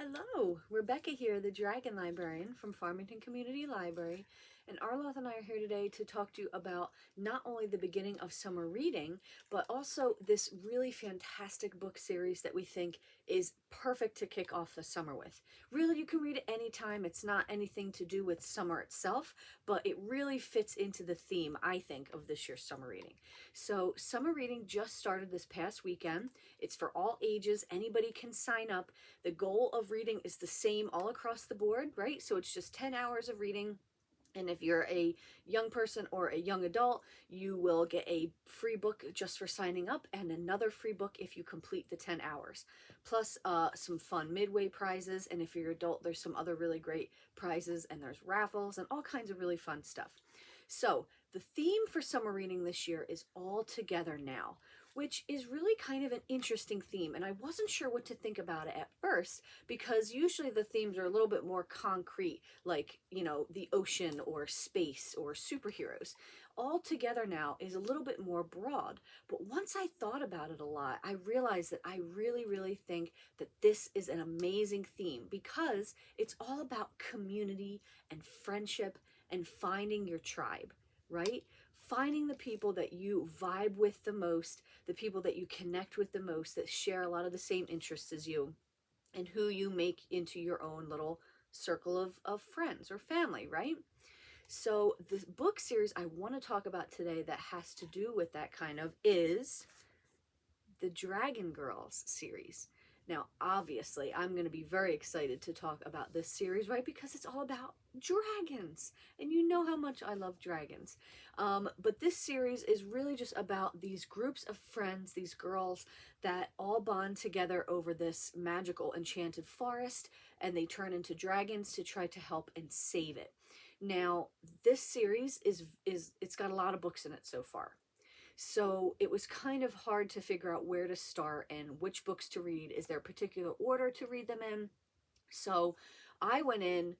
Hello, Rebecca here, the Dragon Librarian from Farmington Community Library, and Arloth and I are here today to talk to you about not only the beginning of summer reading, but also this really fantastic book series that we think is perfect to kick off the summer with. Really, you can read it anytime. It's not anything to do with summer itself, but it really fits into the theme, I think, of this year's summer reading. So, summer reading just started this past weekend. It's for all ages. Anybody can sign up. The goal of reading is the same all across the board, right? So it's just 10 hours of reading. And if you're a young person or a young adult, you will get a free book just for signing up and another free book if you complete the 10 hours. Plus some fun midway prizes. And if you're an adult, there's some other really great prizes and there's raffles and all kinds of really fun stuff. So the theme for summer reading this year is All Together Now, which is really kind of an interesting theme. And I wasn't sure what to think about it at first because usually the themes are a little bit more concrete, like, the ocean or space or superheroes. All Together Now is a little bit more broad. But once I thought about it a lot, I realized that I really, really think that this is an amazing theme because it's all about community and friendship and finding your tribe, right? Finding the people that you vibe with the most, the people that you connect with the most, that share a lot of the same interests as you, and who you make into your own little circle of friends or family, right? So the book series I want to talk about today that has to do with that kind of is the Dragon Girls series. Now, obviously, I'm going to be very excited to talk about this series, right? Because it's all about dragons. And you know how much I love dragons. But this series is really just about these groups of friends, these girls that all bond together over this magical enchanted forest, and they turn into dragons to try to help and save it. Now, this series it's got a lot of books in it so far. So it was kind of hard to figure out where to start and which books to read. Is there a particular order to read them in? So I went in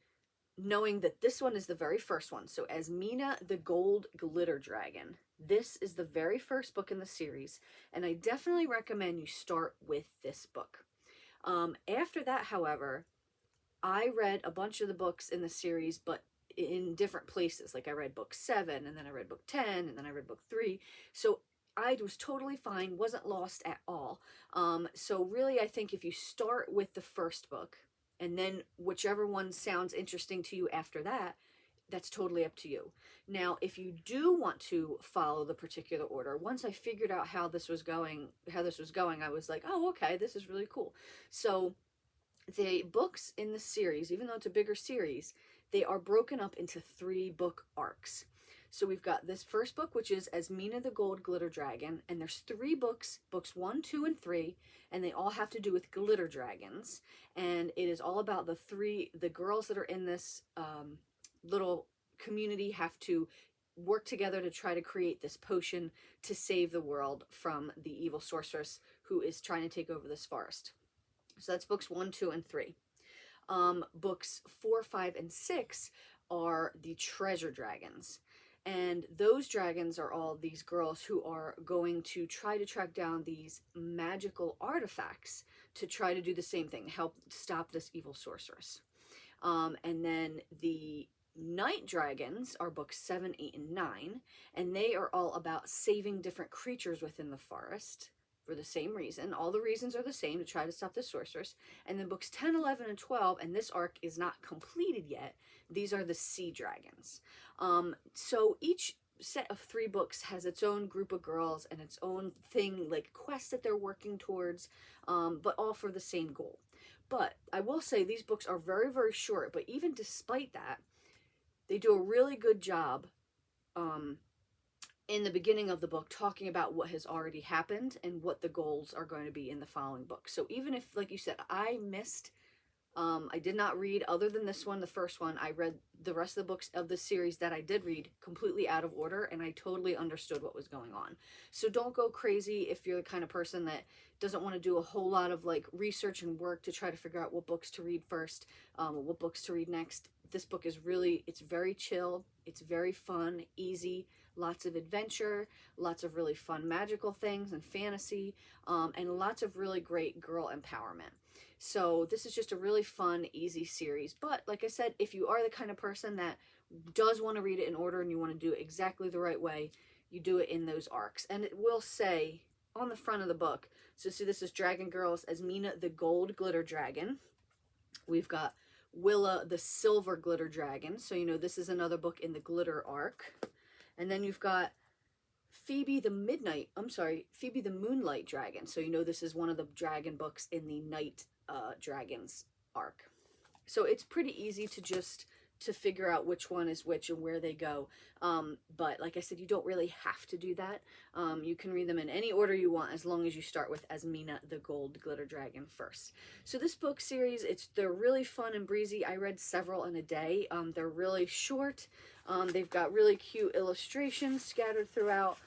knowing that this one is the very first one. So Azmina the Gold Glitter Dragon. This is the very first book in the series, and I definitely recommend you start with this book. After that, however, I read a bunch of the books in the series, but in different places. Like I read book 7, and then I read book 10, and then I read book 3. So I was totally fine, wasn't lost at all. So really, I think if you start with the first book, and then whichever one sounds interesting to you after that, that's totally up to you. Now, if you do want to follow the particular order, once I figured out how this was going, I was like, oh, okay, this is really cool. So the books in the series, even though it's a bigger series, they are broken up into 3 book arcs. So we've got this first book, which is Azmina the Gold Glitter Dragon, and there's 3 books, books 1, 2, and 3, and they all have to do with glitter dragons. And it is all about the girls that are in this little community have to work together to try to create this potion to save the world from the evil sorceress who is trying to take over this forest. So that's books 1, 2, and 3. Books 4, 5, and 6 are the treasure dragons. And those dragons are all these girls who are going to try to track down these magical artifacts to try to do the same thing, help stop this evil sorceress. And then the night dragons are books 7, 8, and 9, and they are all about saving different creatures within the forest for the same reason. All the reasons are the same, to try to stop the sorceress. And then books 10, 11, and 12, and this arc is not completed yet, these are the sea dragons. So each set of 3 books has its own group of girls and its own thing, like quests that they're working towards, but all for the same goal. But I will say these books are very, very short, but even despite that, they do a really good job in the beginning of the book talking about what has already happened and what the goals are going to be in the following book. So even if, like you said, I did not read, other than this one, the first one, I read the rest of the books of the series that I did read completely out of order, and I totally understood what was going on. So don't go crazy if you're the kind of person that doesn't want to do a whole lot of like research and work to try to figure out what books to read first, what books to read next. This book is really, it's very chill, it's very fun, easy. lots of adventure, lots of really fun magical things and fantasy, and lots of really great girl empowerment. So this is just a really fun, easy series. But like I said, if you are the kind of person that does want to read it in order and you want to do it exactly the right way, you do it in those arcs. And it will say on the front of the book, so see, this is Dragon Girls, Azmina the Gold Glitter Dragon. We've got Willa the Silver Glitter Dragon. So you know this is another book in the glitter arc. And then you've got Phoebe the Moonlight Dragon. So you know this is one of the dragon books in the Night Dragons arc. So it's pretty easy to figure out which one is which and where they go. But like I said, you don't really have to do that. You can read them in any order you want as long as you start with Azmina the Gold Glitter Dragon first. So this book series, they're really fun and breezy. I read several in a day. They're really short. They've got really cute illustrations scattered throughout.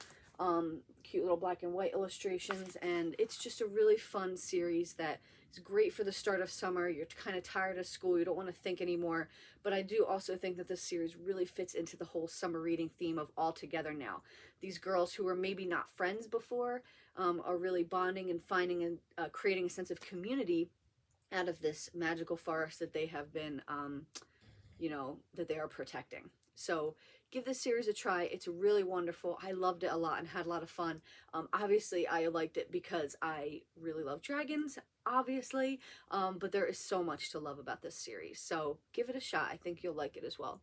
Cute little black and white illustrations, and it's just a really fun series that is great for the start of summer. You're kind of tired of school, you don't want to think anymore, but I do also think that this series really fits into the whole summer reading theme of all together now. These girls who were maybe not friends before are really bonding and finding and creating a sense of community out of this magical forest that they have been that they are protecting. So give this series a try. It's really wonderful. I loved it a lot and had a lot of fun. Obviously, I liked it because I really love dragons, obviously, but there is so much to love about this series. So give it a shot. I think you'll like it as well.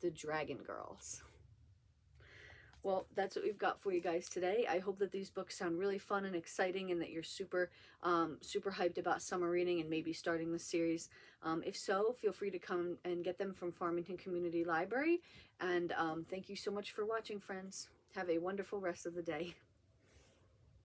The Dragon Girls. Well, that's what we've got for you guys today. I hope that these books sound really fun and exciting and that you're super hyped about summer reading and maybe starting this series. If so, feel free to come and get them from Farmington Community Library. And thank you so much for watching, friends. Have a wonderful rest of the day.